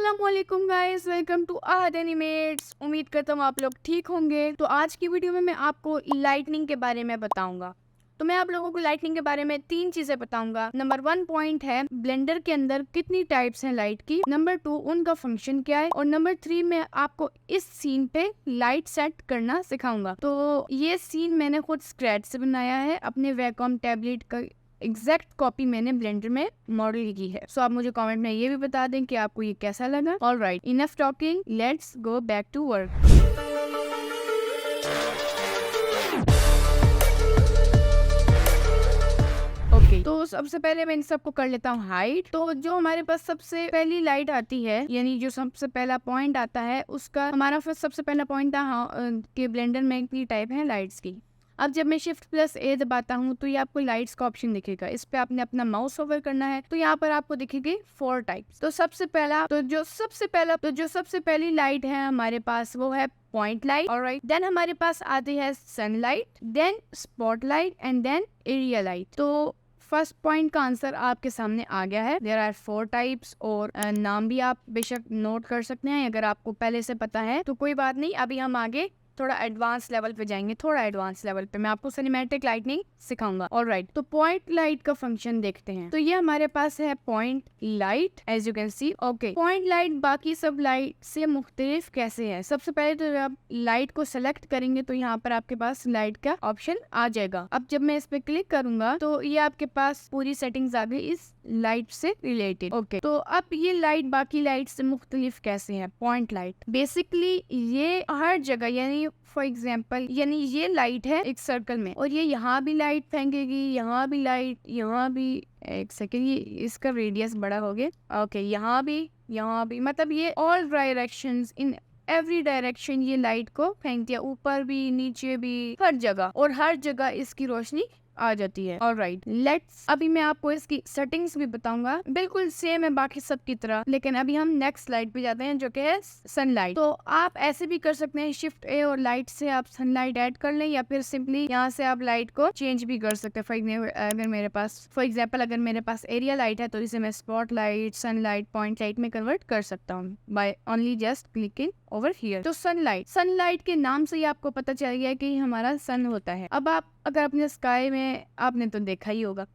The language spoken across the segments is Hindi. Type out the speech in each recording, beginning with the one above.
अस्सलामुअलैकुम guys, welcome to Ahad Animates. उम्मीद करता हूँ आप लोग ठीक होंगे। तो आज की वीडियो में मैं आपको लाइटनिंग के बारे में बताऊंगा। तो मैं आप लोगों को लाइटनिंग के बारे में 3 चीजें बताऊंगा। नंबर 1 पॉइंट है ब्लेंडर के अंदर कितनी टाइप्स हैं लाइट की। नंबर 2 उनका फंक्शन क्या है। और नंबर 3 मैं आपको इस सीन पे लाइट सेट करना सिखाऊंगा। तो ये सीन मैंने खुद स्क्रैच से बनाया है, अपने वैकॉम टैबलेट का एग्जैक्ट कॉपी मैंने ब्लेंडर में मॉडल की है। सो आप मुझे कमेंट में ये भी बता दें कि आपको ये कैसा लगा। Alright, enough talking, let's go back to work. Okay, तो सबसे पहले मैं इन सबको कर लेता हूँ हाइड। तो जो हमारे पास सबसे पहली लाइट आती है, यानी जो सबसे पहला पॉइंट आता है, उसका हमारा फिर सबसे पहला पॉइंट था कि ब्लेंडर में कितनी टाइप है लाइट्स की। अब जब मैं Shift+A दबाता हूँ तो ये आपको लाइट्स का ऑप्शन दिखेगा। इस पे आपने अपना माउस ओवर करना है तो यहाँ पर आपको दिखेगी 4 टाइप्स। तो जो सबसे पहली लाइट है हमारे पास वो है पॉइंट लाइट। ऑलराइट, देन हमारे पास आती है sunlight, then spotlight and then area light. तो फर्स्ट पॉइंट का आंसर आपके सामने आ गया है। देयर आर 4 टाइप्स और नाम भी आप बेशक नोट कर सकते हैं। अगर आपको पहले से पता है तो कोई बात नहीं, अभी हम आगे थोड़ा एडवांस लेवल पे जाएंगे। थोड़ा एडवांस लेवल पे मैं आपको सिनेमैटिक लाइटनिंग सिखाऊंगा। ऑलराइट, तो पॉइंट लाइट का फंक्शन देखते हैं। तो ये हमारे पास है point light, as you can see. Okay, point light बाकी सब लाइट से मुख्तलिफ कैसे है। सबसे पहले तो जब लाइट को सेलेक्ट करेंगे तो यहाँ पर आपके पास लाइट का ऑप्शन आ जाएगा। अब जब मैं इस पे क्लिक करूंगा तो ये आपके पास पूरी सेटिंग्स आ गई इस लाइट से रिलेटेड। ओके, तो अब ये लाइट बाकी लाइट से मुख्तलिफ कैसे है। पॉइंट लाइट बेसिकली ये हर जगह, यानी फॉर एग्जाम्पल, यानी ये लाइट है एक सर्कल में और ये यहाँ भी लाइट फेंकेगी, यहाँ भी लाइट, यहाँ भी, एक सेकेंड, ये इसका रेडियस बड़ा हो गया। ओके, यहाँ भी, मतलब ये all directions, in every direction ये लाइट को फेंकती है, ऊपर भी नीचे भी, हर जगह, और हर जगह इसकी रोशनी आ जाती है। ऑलराइट, लेट्स, अभी मैं आपको इसकी सेटिंग्स भी बताऊंगा, बिल्कुल सेम है बाकी सब की तरह। लेकिन अभी हम नेक्स्ट स्लाइड पे जाते हैं जो कि है सनलाइट। तो आप ऐसे भी कर सकते हैं, Shift+A और लाइट से आप सनलाइट ऐड कर लें, या फिर सिंपली यहाँ से आप लाइट को चेंज भी कर सकते हैं। फॉर एग्जाम्पल अगर मेरे पास एरिया लाइट है तो इसे मैं spot light, sunlight, point light में कन्वर्ट कर सकता हूँ by only just clicking over here. तो सनलाइट के नाम से ही आपको पता चल गया कि हमारा सन होता है। अब आप अगर अपने स्काई में, आपने तो देखा ही होगा,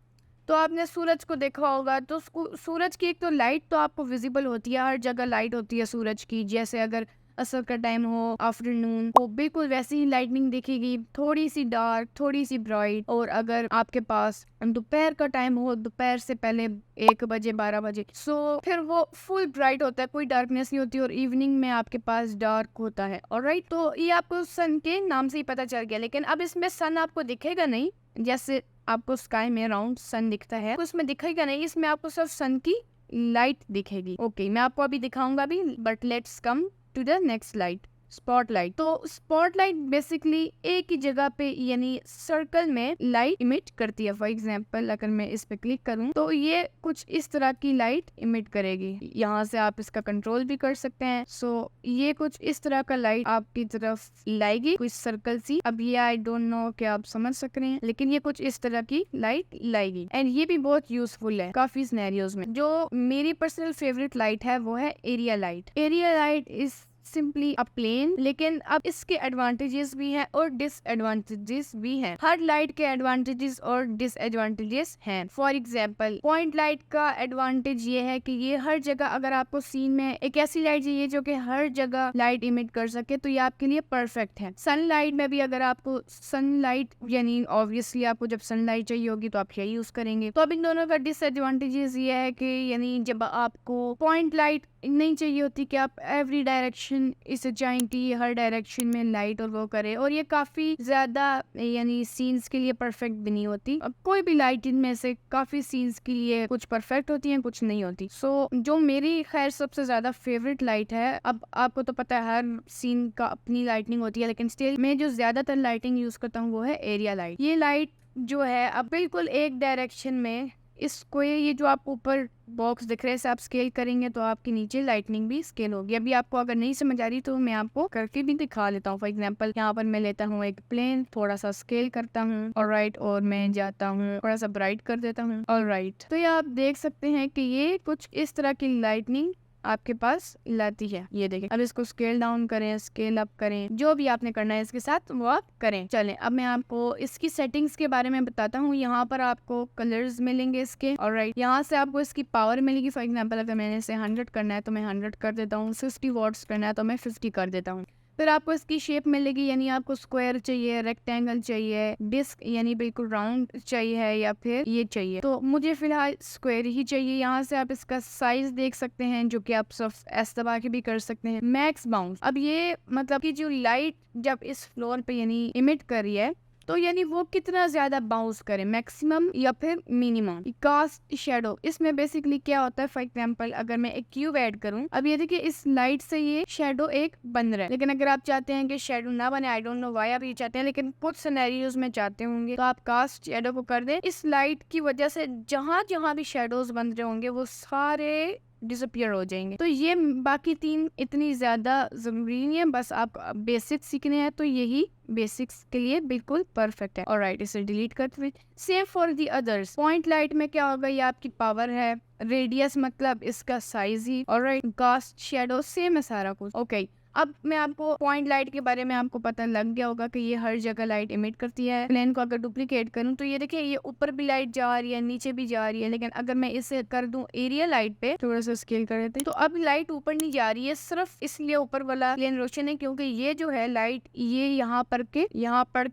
तो आपने सूरज को देखा होगा, तो सूरज की एक तो लाइट तो आपको विजिबल होती है, हर जगह लाइट होती है सूरज की। जैसे अगर असर का टाइम हो, आफ्टरनून को, बिल्कुल वैसी ही लाइटनिंग दिखेगी, थोड़ी सी डार्क, थोड़ी सी ब्राइट। और अगर आपके पास दोपहर का टाइम हो, दोपहर से पहले 1 बजे 12 बजे, सो फिर वो फुल ब्राइट होता है, कोई डार्कनेस नहीं होती, और इवनिंग में आपके पास डार्क होता है। ऑलराइट, तो ये आपको सन के नाम से ही पता चल गया। लेकिन अब इसमें सन आपको दिखेगा नहीं, जैसे आपको स्काई में राउंड सन दिखता है, उसमें दिखेगा नहीं, इसमें आपको सिर्फ सन की लाइट दिखेगी। ओके, मैं आपको अभी दिखाऊंगा भी, but let's come to the next slide, spotlight. तो स्पॉटलाइट बेसिकली एक ही जगह पे, यानी सर्कल में लाइट इमिट करती है। फॉर एग्जांपल अगर मैं इस पे क्लिक करूं तो ये कुछ इस तरह की लाइट इमिट करेगी। यहाँ से आप इसका कंट्रोल भी कर सकते हैं। सो ये कुछ इस तरह का लाइट आपकी तरफ लाएगी, कुछ सर्कल सी। अब ये आई डोंट नो कि आप समझ सक रहे हैं, लेकिन ये कुछ इस तरह की लाइट लाएगी, एंड ये भी बहुत यूजफुल है काफी सिनेरियोज में। जो मेरी पर्सनल फेवरेट लाइट है वो है area light. Area light is simply a plane, लेकिन अब इसके एडवांटेजेस भी हैं और डिसएडवांटेजेस भी हैं। हर लाइट के एडवांटेजेस और डिसएडवांटेजेस हैं। फॉर एग्जांपल पॉइंट लाइट का एडवांटेज ये है कि ये हर जगह, अगर आपको सीन में एक ऐसी लाइट चाहिए जो कि हर जगह लाइट इमिट कर सके, तो ये आपके लिए परफेक्ट है। सनलाइट में भी अगर आपको सनलाइट, यानी ऑब्वियसली आपको जब सनलाइट चाहिए होगी तो आप यही यूज करेंगे। तो अब इन दोनों का डिसएडवांटेजेस ये है कि यानी जब आपको पॉइंट लाइट नहीं चाहिए होती कि आप एवरी डायरेक्शन इसे चाहें कि हर डायरेक्शन में लाइट और वो करे, और ये काफी ज्यादा यानी सीन्स के लिए परफेक्ट भी नहीं होती। अब कोई भी लाइट इनमें से काफी सीन्स के लिए कुछ परफेक्ट होती है, कुछ नहीं होती। सो जो मेरी खैर सबसे ज्यादा फेवरेट लाइट है, अब आपको तो पता है हर सीन का अपनी लाइटनिंग होती है, लेकिन स्टिल मैं जो ज्यादातर लाइटिंग यूज करता हूँ वो है एरिया लाइट। ये लाइट जो है अब बिल्कुल एक डायरेक्शन में, इसको ये जो आप ऊपर बॉक्स दिख रहे हैं, आप स्केल करेंगे तो आपके नीचे लाइटनिंग भी स्केल होगी। अभी आपको अगर नहीं समझ आ रही तो मैं आपको करके भी दिखा लेता हूँ। फॉर एग्जांपल यहाँ पर मैं लेता हूँ एक प्लेन, थोड़ा सा स्केल करता हूँ, ऑलराइट, और मैं जाता हूँ थोड़ा सा ब्राइट कर देता हूँ, ऑलराइट। तो ये आप देख सकते हैं कि ये कुछ इस तरह की लाइटनिंग आपके पास लाती है। ये देखिए, अब इसको स्केल डाउन करें, स्केल अप करें, जो भी आपने करना है इसके साथ वो आप करें। चलें, अब मैं आपको इसकी सेटिंग्स के बारे में बताता हूँ। यहाँ पर आपको कलर्स मिलेंगे इसके, ऑलराइट। यहाँ से आपको इसकी पावर मिलेगी। फॉर एग्जाम्पल अगर मैंने इसे 100 करना है तो मैं 100 कर देता हूँ, 50 वॉट्स करना है तो मैं 50 कर देता हूँ। फिर आपको इसकी शेप मिलेगी, यानी आपको स्क्वायर चाहिए, रेक्टेंगल चाहिए, डिस्क यानी बिल्कुल राउंड चाहिए है, या फिर ये चाहिए। तो मुझे फिलहाल स्क्वायर ही चाहिए। यहाँ से आप इसका साइज देख सकते हैं, जो कि आप सब एस दबा के भी कर सकते हैं। मैक्स बाउंस, अब ये मतलब कि जो लाइट जब इस फ्लोर पे यानी इमिट कर रही है तो यानी वो कितना ज्यादा बाउंस करे, मैक्सिमम या फिर मिनिमम। कास्ट शेडो, इसमें बेसिकली क्या होता है, फॉर एग्जांपल अगर मैं एक क्यूब ऐड करूं, अब ये देखिए इस लाइट से ये शेडो एक बन रहा है, लेकिन अगर आप चाहते हैं कि शेडो ना बने, आई डोंट नो व्हाई आप ये चाहते हैं, लेकिन कुछ सिनेरियोज में चाहते होंगे, तो आप कास्ट शेडो को कर दें। इस लाइट की वजह से जहां जहां भी शेडोज बन रहे होंगे वो सारे डिसअपियर हो जाएंगे। तो ये बाकी तीन इतनी ज्यादा जरूरी नहीं है, बस आप बेसिक्स सीखने हैं तो यही बेसिक्स के लिए बिल्कुल परफेक्ट है। ऑलराइट, इसे डिलीट करते हुए same for the others. Point light में क्या होगा, ये आपकी पावर है, रेडियस मतलब इसका साइज ही, ऑलराइट। कास्ट शेडो सेम है सारा कुछ, ओके। अब मैं आपको पॉइंट लाइट के बारे में आपको पता लग गया होगा कि ये हर जगह लाइट इमिट करती है। प्लेन को अगर डुप्लीकेट करूं तो ये देखिए ये ऊपर भी लाइट जा रही है, नीचे भी जा रही है, लेकिन अगर मैं इसे कर दूं एरिया लाइट पे, थोड़ा सा स्केल कर देते हैं, तो अब लाइट ऊपर नहीं जा रही है, सिर्फ इसलिए ऊपर वाला प्लेन रोशन है क्योंकि ये जो है लाइट ये यहाँ पड़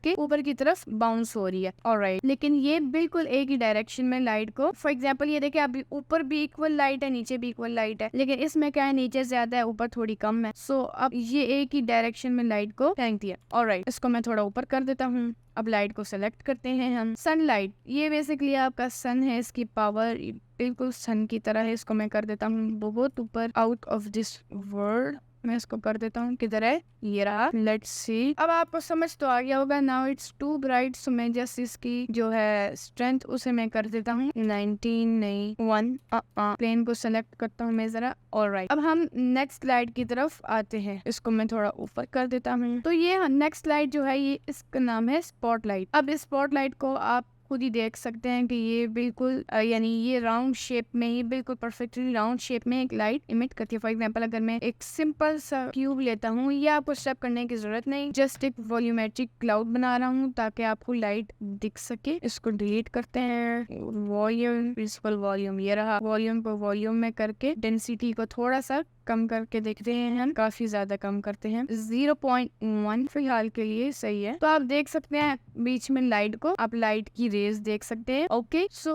के ऊपर की तरफ बाउंस हो रही है, ऑलराइट। लेकिन ये बिल्कुल एक ही डायरेक्शन में लाइट को, फॉर एग्जाम्पल ये देखिए अभी ऊपर भी इक्वल लाइट है, नीचे भी इक्वल लाइट है, लेकिन इसमें क्या है, नीचे ज्यादा है, ऊपर थोड़ी कम है। सो अब ये एक ही डायरेक्शन में लाइट को फेंकती है, ऑलराइट। इसको मैं थोड़ा ऊपर कर देता हूँ। अब लाइट को सेलेक्ट करते हैं हम। सनलाइट, ये बेसिकली आपका सन है, इसकी पावर बिल्कुल सन की तरह है। इसको मैं कर देता हूँ बहुत ऊपर, आउट ऑफ दिस वर्ल्ड। मैं इसको कर देता हूँ, किधर है, ये रहा, लेट्स सी। अब आपको समझ तो आ गया होगा। नाउ इट्स टू ब्राइट, सो मैं जस्ट इसकी जो है स्ट्रेंथ उसे मैं कर देता हूँ 19, नहीं 1। प्लेन को सेलेक्ट करता हूँ मैं जरा, ऑलराइट। अब हम नेक्स्ट लाइट की तरफ आते हैं। इसको मैं थोड़ा ऊपर कर देता हूँ। तो ये नेक्स्ट लाइट जो है, ये इसका नाम है स्पॉटलाइट। अब इस स्पॉटलाइट को आप खुद ही देख सकते हैं कि ये बिल्कुल यानी ये राउंड शेप में ही बिल्कुल परफेक्टली राउंड शेप में एक लाइट इमिट करती है। फॉर एग्जांपल अगर मैं एक सिंपल सा क्यूब लेता हूँ, ये आपको स्टेप करने की जरूरत नहीं, जस्ट एक वॉल्यूमेट्रिक क्लाउड बना रहा हूँ ताकि आपको लाइट दिख सके। इसको डिलीट करते हैं, वॉल्यूम, प्रिंसिपल वॉल्यूम, ये रहा। वॉल्यूम को वॉल्यूम में करके डेंसिटी को थोड़ा सा कम करके देखते हैं, हम काफी ज्यादा कम करते हैं, 0.1 फिलहाल के लिए सही है। तो आप देख सकते हैं बीच में लाइट को, आप लाइट की रेज देख सकते हैं, ओके। सो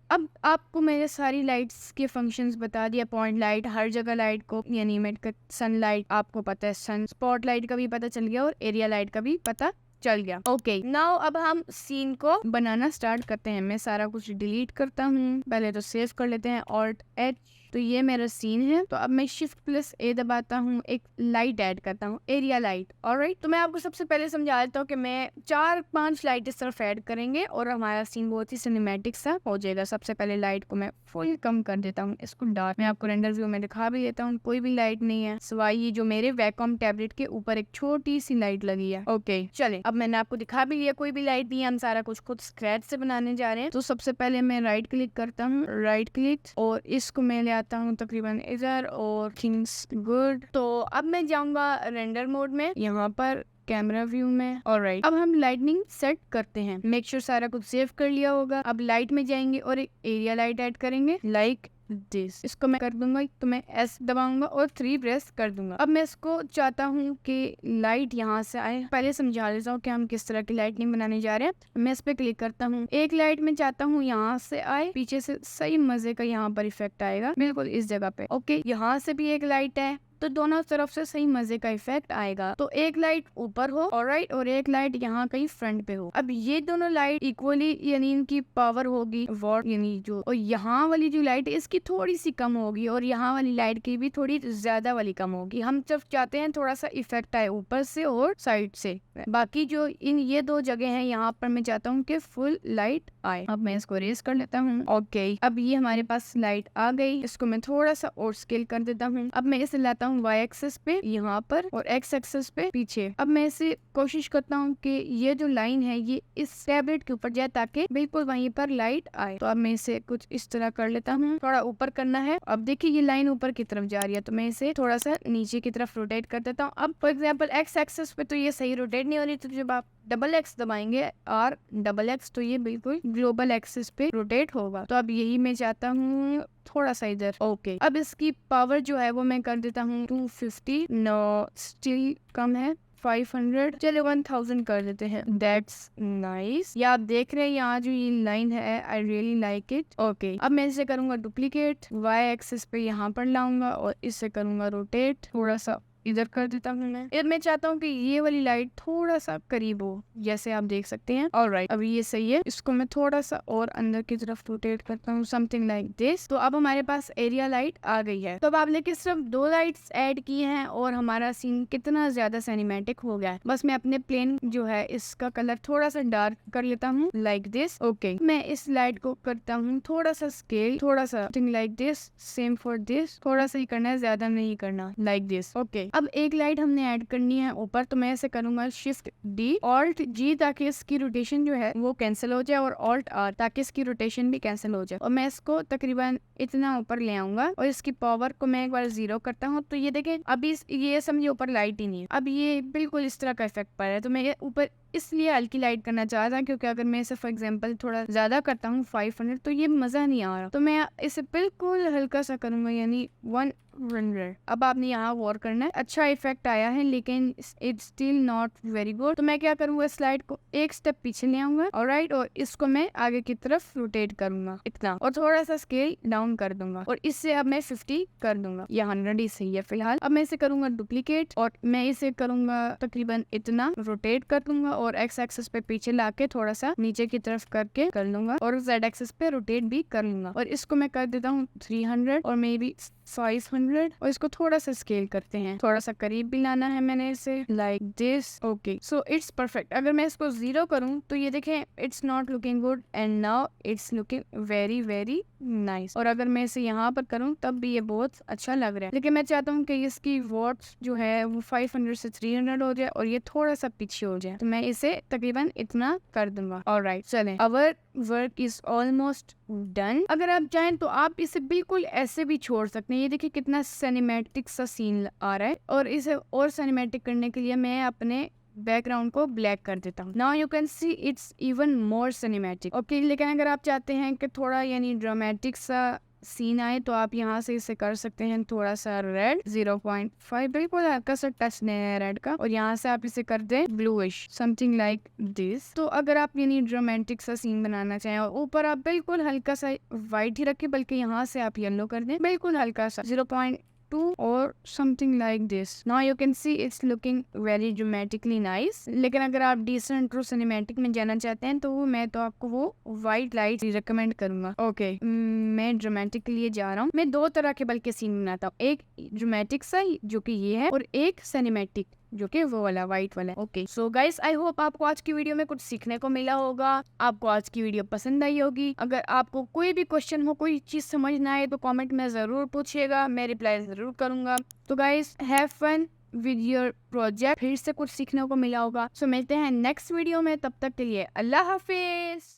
अब आपको मैंने सारी लाइट्स के फंक्शंस बता दिया। पॉइंट लाइट हर जगह लाइट को यानी इमिट कर, सनलाइट आपको पता है, सन स्पॉट लाइट का भी पता चल गया और एरिया लाइट का भी पता चल गया, ओके। नाउ अब हम सीन को बनाना स्टार्ट करते हैं। मैं सारा कुछ डिलीट करता हूँ, पहले तो सेव कर लेते हैं, Alt+H। तो ये मेरा सीन है। तो अब मैं Shift+A दबाता हूँ, एक लाइट ऐड करता हूँ, एरिया लाइट, ऑलराइट। तो मैं आपको सबसे पहले समझा देता हूँ कि मैं 4-5 लाइट इस तरफ ऐड करेंगे और हमारा सीन बहुत ही सिनेमैटिक सा हो जाएगा। सबसे पहले लाइट को मैं फुल कम कर देता हूँ, इसको डार्क। मैं आपको रेंडर व्यू में दिखा भी देता हूँ, कोई भी लाइट नहीं है सिवाय ये जो मेरे वैक्यूम टैबलेट के ऊपर एक छोटी सी लाइट लगी है, ओके। चले, अब मैंने आपको दिखा भी दिया कोई भी लाइट नहीं है, हम सारा कुछ खुद स्क्रैच से बनाने जा रहे हैं। तो सबसे पहले मैं राइट क्लिक करता हूँ, राइट क्लिक, और इसको मैं ले आता हूँ तकरीबन इधर, और थिंग्स गुड। तो अब मैं जाऊंगा रेंडर मोड में, यहाँ पर कैमरा व्यू में, ऑलराइट। अब हम लाइटनिंग सेट करते हैं, मेक श्योर सारा कुछ सेव कर लिया होगा। अब लाइट में जाएंगे और एक एरिया लाइट ऐड करेंगे, लाइक दिस। इसको मैं कर दूंगा, तो मैं S दबाऊंगा और 3 प्रेस कर दूंगा। अब मैं इसको चाहता हूँ कि लाइट यहाँ से आए। पहले समझा देता हूँ कि हम किस तरह की लाइटनिंग बनाने जा रहे हैं। मैं इस पे क्लिक करता हूँ, एक लाइट में चाहता हूँ यहाँ से आए, पीछे से सही मजे का यहाँ पर इफेक्ट आएगा, बिल्कुल इस जगह पे, ओके। यहाँ से भी एक लाइट है, तो दोनों तरफ से सही मजे का इफेक्ट आएगा। तो एक लाइट ऊपर हो, ऑलराइट, और एक लाइट यहाँ कहीं फ्रंट पे हो। अब ये दोनों लाइट इक्वली यानी इनकी पावर होगी वॉट यानी जो, और यहाँ वाली जो लाइट है इसकी थोड़ी सी कम होगी और यहाँ वाली लाइट की भी थोड़ी ज्यादा वाली कम होगी। हम जब चाहते हैं थोड़ा सा इफेक्ट आए ऊपर से और साइड से। बाकी जो इन ये 2 जगह हैं यहाँ पर मैं चाहता हूँ कि फुल लाइट आए। अब मैं इसको रेज कर लेता हूँ, ओके। अब ये हमारे पास लाइट आ गई, इसको मैं थोड़ा सा और स्केल कर देता हूँ। अब मैं इसे लाता हूँ हूँ y एक्सेस पे यहाँ पर और x एक्सेस पे पीछे। अब मैं इसे कोशिश करता हूँ कि ये जो लाइन है ये इस टैबलेट के ऊपर जाए ताकि बिल्कुल वहीं पर लाइट आए। तो अब मैं इसे कुछ इस तरह कर लेता हूँ, थोड़ा ऊपर करना है। अब देखिए ये लाइन ऊपर की तरफ जा रही है, तो मैं इसे थोड़ा सा नीचे की तरफ रोटेट कर देता हूँ। अब फॉर एग्जाम्पल x एक्सेस पे तो ये सही रोटेट नहीं हो रही, तो जब आप डबल एक्स दबाएंगे और डबल एक्स तो ये बिल्कुल ग्लोबल एक्सिस पे रोटेट होगा। तो अब यही मैं चाहता हूँ थोड़ा सा इधर। ओके, अब इसकी पावर जो है वो मैं कर देता हूँ 250। नो स्टिल कम है, 500, चलो 1000 कर देते हैं। That's nice. या आप देख रहे हैं यहाँ जो ये लाइन है, I really like it. Okay, अब मैं इसे करूंगा डुप्लीकेट, y एक्सिस पे यहाँ पर लाऊंगा और इसे करूंगा रोटेट, थोड़ा सा इधर कर देता हूँ मैं चाहता हूँ कि ये वाली लाइट थोड़ा सा करीब हो, जैसे आप देख सकते हैं। ऑलराइट, अभी ये सही है। इसको मैं थोड़ा सा और अंदर की तरफ रोटेट करता हूँ, समथिंग लाइक दिस। तो अब हमारे पास एरिया लाइट आ गई है। तो अब आप देखिए सिर्फ 2 लाइट्स ऐड की हैं और हमारा सीन कितना ज्यादा सिनेमैटिक हो गया है। बस मैं अपने प्लेन जो है इसका कलर थोड़ा सा डार्क कर लेता हूँ, लाइक दिस। ओके, मैं इस लाइट को करता हूँ थोड़ा सा स्केल, थोड़ा सा something like this. Same for this, थोड़ा सा ही करना है, ज्यादा नहीं करना, लाइक दिस। ओके, अब एक लाइट हमने ऐड करनी है ऊपर, तो मैं ऐसे करूंगा शिफ्ट डी ऑल्ट जी ताकि इसकी रोटेशन जो है वो कैंसिल हो जाए और ऑल्ट आर ताकि इसकी रोटेशन भी कैंसिल हो जाए। और मैं इसको तकरीबन इतना ऊपर ले आऊंगा और इसकी पावर को मैं एक बार 0 करता हूँ। तो ये देखें अभी ये समझिए ऊपर लाइट ही नहीं है, अब ये बिल्कुल इस तरह का इफेक्ट पड़ रहा है। तो मैं ये ऊपर इसलिए हल्की लाइट करना चाहता क्योंकि अगर मैं इसे फॉर एग्जांपल थोड़ा ज्यादा करता हूँ 500 तो ये मजा नहीं आ रहा। तो मैं इसे बिल्कुल हल्का सा करूंगा, यानी 100। अब आपने यहाँ वॉर करना है। अच्छा इफेक्ट आया है लेकिन it's still not very good. तो मैं क्या करूंगा, स्लाइड को एक स्टेप पीछे ले आऊंगा, ऑलराइट, और इसको मैं आगे की तरफ रोटेट करूंगा इतना, और थोड़ा सा स्केल डाउन कर दूंगा और इससे अब मैं 50 कर दूंगा। ये 100 ही सही है फिलहाल। अब मैं इसे करूंगा डुप्लीकेट और मैं इसे करूंगा तकरीबन इतना रोटेट कर दूंगा और एक्स एक्सिस पे पीछे लाके थोड़ा सा नीचे की तरफ करके कर लूंगा और जेड एक्सिस पे रोटेट भी कर लूंगा और इसको मैं कर देता हूँ 300 और मे बी 500 और इसको थोड़ा सा स्केल करते हैं, थोड़ा सा करीब भी लाना है मैंने इसे, like this. Okay, so it's perfect. अगर मैं इसको 0 करूं तो ये देखें it's not looking good and now it's looking very very nice. और अगर मैं इसे यहाँ पर करूं तब भी ये बहुत अच्छा लग रहा है, लेकिन मैं चाहता हूँ कि इसकी वॉट्स जो है वो 500 से 300 हो जाए और ये थोड़ा सा पीछे हो जाए। तो मैं इसे तकरीबन इतना कर दूंगा। ऑलराइट, चलें, our work is almost done. अगर आप चाहें तो आप इसे बिल्कुल ऐसे भी छोड़ सकते हैं। ये देखिए कितना सिनेमैटिक सा सीन आ रहा है और इसे और सिनेमैटिक करने के लिए मैं अपने बैकग्राउंड को ब्लैक कर देता हूँ। Now you can see it's even more cinematic. Okay, लेकिन अगर आप चाहते हैं कि थोड़ा यानी ड्रामेटिक सा सीन आए तो आप यहाँ से इसे कर सकते हैं थोड़ा सा रेड 0.5, बिल्कुल हल्का सा टच नहीं है रेड का, और यहाँ से आप इसे कर दें ब्लूइश, समथिंग लाइक दिस। तो अगर आप यानी ड्रामेटिक सा सीन बनाना चाहें और ऊपर आप बिल्कुल हल्का सा व्हाइट ही रखें, बल्कि यहाँ से आप येलो कर दें बिल्कुल हल्का सा 0.2 और something like this. Now you can see it's looking very dramatically nice. लेकिन अगर आप डिसेंट ट्रू सिनेमैटिक में जाना चाहते हैं तो मैं तो आपको वो व्हाइट लाइट रिकमेंड करूंगा। ओके, मैं ड्रामेटिक के लिए जा रहा हूँ। मैं 2 तरह के बल्कि सीन बनाता हूँ, एक ड्रामेटिक सा जो कि ये है और एक सिनेमैटिक जो कि वो वाला व्हाइट वाला। Okay, so guys I hope आपको आज की वीडियो में कुछ सीखने को मिला होगा, आपको आज की वीडियो पसंद आई होगी। अगर आपको कोई भी क्वेश्चन हो, कोई चीज समझ ना आए तो कमेंट में जरूर पूछिएगा, मैं रिप्लाई जरूर करूंगा। तो guys have fun with your project, फिर से कुछ सीखने को मिला होगा। सो मिलते हैं नेक्स्ट वीडियो में, तब तक के लिए अल्लाह हाफिज।